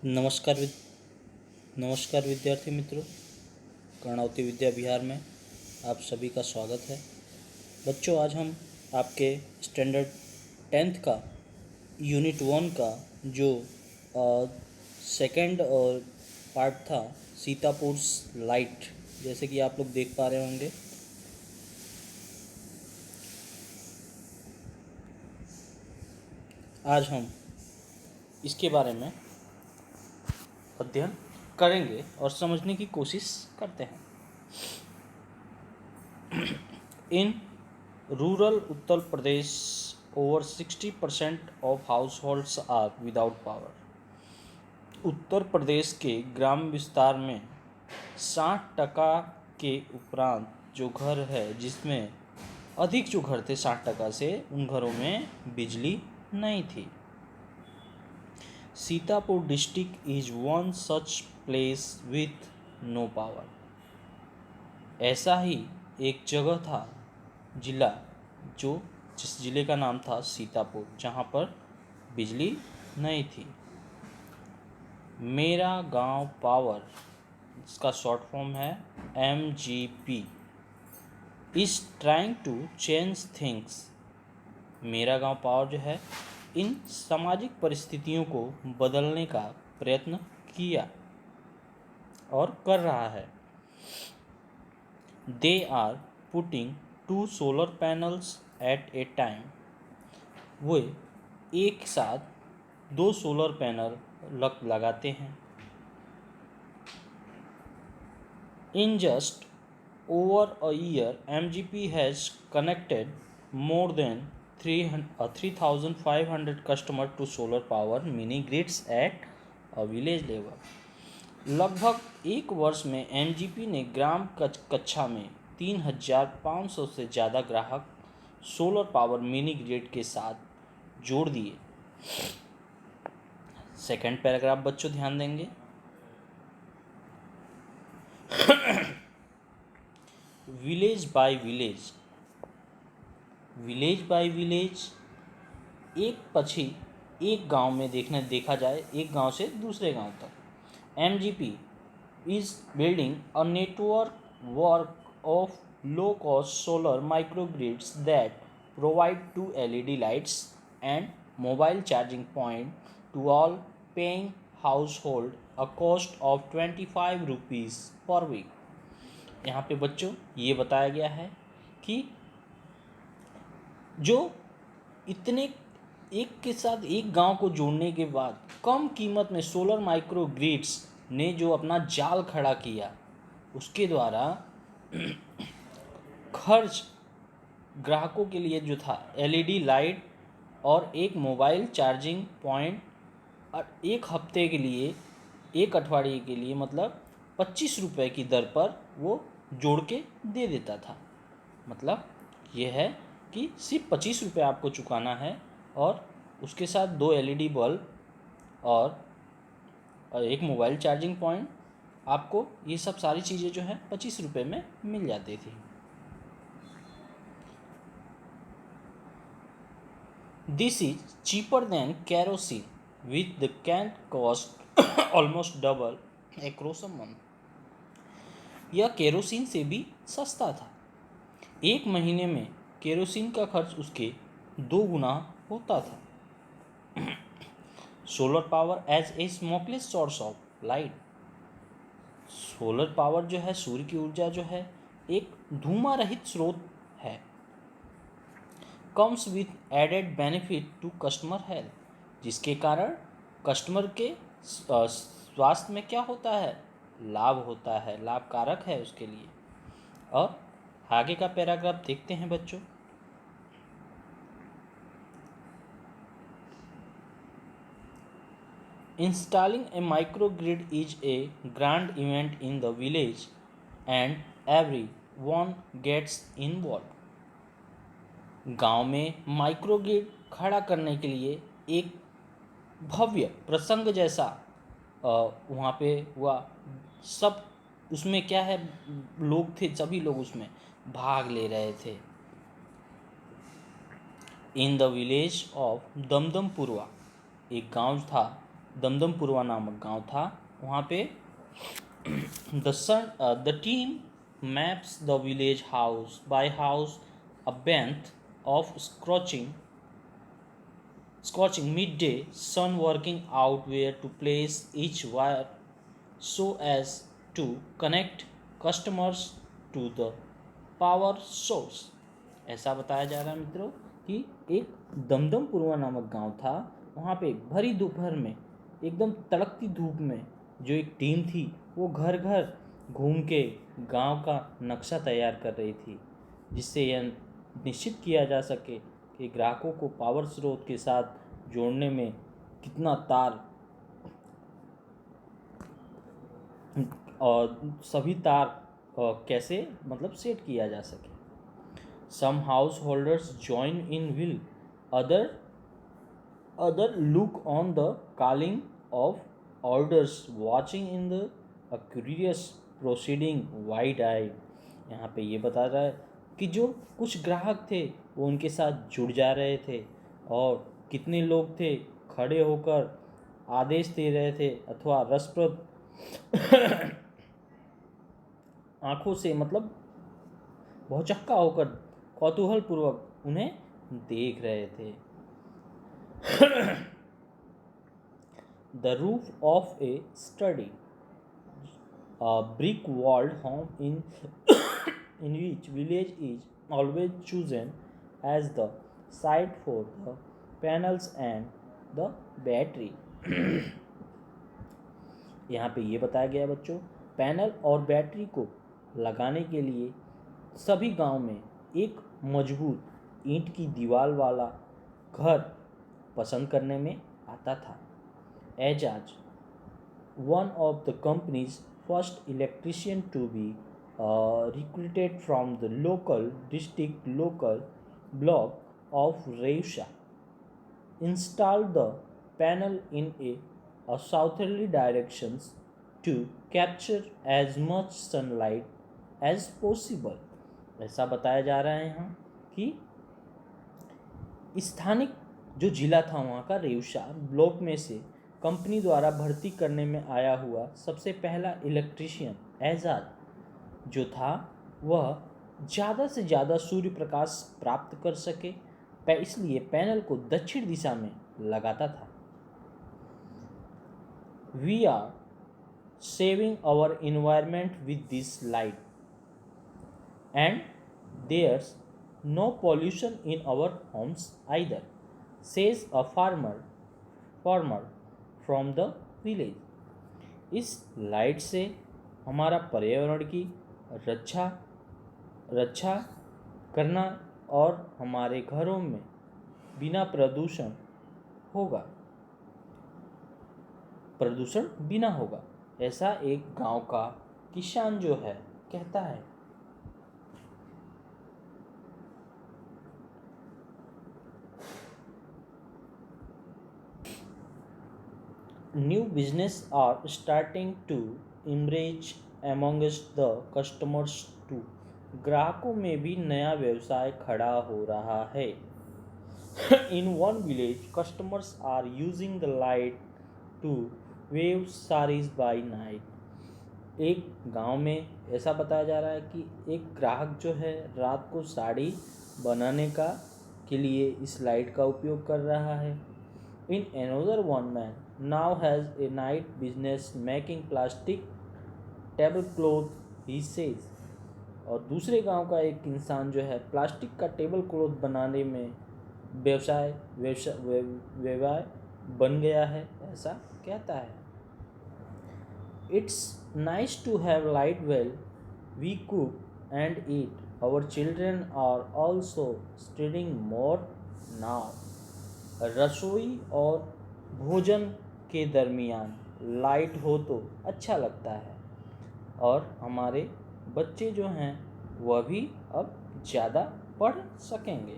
नमस्कार नमस्कार विद्यार्थी मित्रों। कर्णावती विद्या विहार में आप सभी का स्वागत है। बच्चों, आज हम आपके स्टैंडर्ड 10th का यूनिट 1 का जो सेकंड और पार्ट था सीतापुर लाइट, जैसे कि आप लोग देख पा रहे होंगे। आज हम इसके बारे में अध्ययन करेंगे और समझने की कोशिश करते हैं। In rural Uttar Pradesh over 60% of households are without power. Uttar Pradesh के ग्राम विस्तार में 60% के उपरांत जो घर है, जिसमें अधिक जो घर थे 60% से, उन घरों में बिजली नहीं थी। Sitapur district is one such place with no power. ऐसा ही एक जगह था, जिला, जिस जिले का नाम था सीतापुर, जहाँ पर बिजली नहीं थी। मेरा गांव पावर, इसका शॉर्ट फॉर्म है MGP, is trying to change things. मेरा गांव पावर जो है, इन सामाजिक परिस्थितियों को बदलने का प्रयत्न किया और कर रहा है। They are putting 2 solar panels at a time. वे एक साथ 2 सोलर पैनल लगाते हैं। In just over a year MGP has connected more than 3,500 customers to solar power mini grids at a village level। लगभग एक वर्ष में MGP ने ग्राम कक्षा में 3,500 से ज़्यादा ग्राहक सोलर पावर मिनी ग्रिड के साथ जोड़ दिए। सेकेंड पैराग्राफ बच्चों ध्यान देंगे। Village bye village, village bye village, एक पछी एक गांव में देखा जाए, एक गांव से दूसरे गांव तक। MGP is building a network of low cost solar microgrids that provide 2 LED lights and mobile charging point to all paying household a cost of 25 rupees per week. यहाँ पे बच्चों ये बताया गया है कि जो इतने एक के साथ एक गांव को जोड़ने के बाद कम कीमत में सोलर माइक्रो ग्रिड्स ने जो अपना जाल खड़ा किया, उसके द्वारा खर्च ग्राहकों के लिए जो था LED लाइट और एक मोबाइल चार्जिंग पॉइंट, और एक हफ्ते के लिए, एक अठवाडिये के लिए, मतलब 25 रुपये की दर पर वो जोड़ के दे देता था। मतलब ये है कि सिर्फ 25 रुपये आपको चुकाना है और उसके साथ 2 LED बल्ब और एक मोबाइल चार्जिंग पॉइंट, आपको ये सब सारी चीज़ें जो है 25 रुपये में मिल जाती थी। This is cheaper than kerosene with the can cost almost double across a month. यह केरोसिन से भी सस्ता था। एक महीने में केरोसिन का खर्च उसके 2 गुना होता था। Solar power as a smokeless source of light, solar power जो है, सूर्य की ऊर्जा जो है, एक धुआं रहित स्रोत है। Comes with added benefit to customer health, जिसके कारण कस्टमर के स्वास्थ्य में क्या होता है, लाभ होता है, लाभकारक है उसके लिए। और आगे का पैराग्राफ देखते हैं बच्चों। Installing a microgrid is a grand event in the village and everyone gets involved। गांव में माइक्रोग्रिड खड़ा करने के लिए एक भव्य प्रसंग जैसा वहाँ पे हुआ। सब उसमें क्या है, लोग थे, सभी लोग उसमें भाग ले रहे थे। इन द विलेज ऑफ दमदमपुरवा, एक गांव था दमदमपुरवा नामक गांव था। वहाँ पे the team maps the village house by house a banth of scorching midday sun working out where to place each wire so as to connect customers to the power source। ऐसा बताया जा रहा है मित्रों कि एक दमदमपुरवा नामक गांव था। वहाँ पे भरी दोपहर में एकदम तड़कती धूप में जो एक टीम थी वो घर घर घूम के गांव का नक्शा तैयार कर रही थी, जिससे यह निश्चित किया जा सके कि ग्राहकों को पावर स्रोत के साथ जोड़ने में कितना तार और सभी तार कैसे मतलब सेट किया जा सके। Some householders join in will other look on the calling of orders watching in the curious proceeding wide eye. यहाँ पे ये बता रहा है कि जो कुछ ग्राहक थे वो उनके साथ जुड़ जा रहे थे और कितने लोग थे खड़े होकर आदेश दे रहे थे अथवा रसप्रद आंखों से मतलब भौचक्का होकर कौतूहल पूर्वक उन्हें देख रहे थे। The roof of A study a brick walled home in which village is always chosen as the site for the panels and the battery। यहाँ पे ये बताया गया बच्चों, पैनल और बैटरी को लगाने के लिए सभी गांव में एक मजबूत ईंट की दीवार वाला घर पसंद करने में आता था। Ejaz one of the company's first electrician to be recruited from the local block of Reusha, installed the panel in a southerly directions to capture as much sunlight as possible। ऐसा बताया जा रहा है यहाँ कि स्थानिक जो जिला था वहाँ का रेउशा ब्लॉक में से कंपनी द्वारा भर्ती करने में आया हुआ सबसे पहला इलेक्ट्रीशियन एजाज जो था वह ज़्यादा से ज़्यादा सूर्य प्रकाश प्राप्त कर सके, इसलिए पैनल को दक्षिण दिशा में लगाता था। We are saving our environment with this light and there's no pollution in our homes either, says a farmer from the village. इस लाइट से हमारा पर्यावरण की रक्षा करना और हमारे घरों में बिना प्रदूषण बिना होगा, ऐसा एक गांव का किसान जो है कहता है। New business are starting to emerge amongst the customers too। ग्राहकों में भी नया व्यवसाय खड़ा हो रहा है। In one village, customers are using the light to weave sarees by night। एक गांव में ऐसा बताया जा रहा है कि एक ग्राहक जो है रात को साड़ी बनाने के लिए इस लाइट का उपयोग कर रहा है। In another one man now has a night business making plastic tablecloth, he says। और दूसरे गांव का एक इंसान जो है प्लास्टिक का टेबल क्लॉथ बनाने में व्यवसाय बन गया है, ऐसा कहता है। It's nice to have light while we cook and eat। Our children are also studying more now। रसोई और भोजन के दरमियान लाइट हो तो अच्छा लगता है और हमारे बच्चे जो हैं वह भी अब ज़्यादा पढ़ सकेंगे।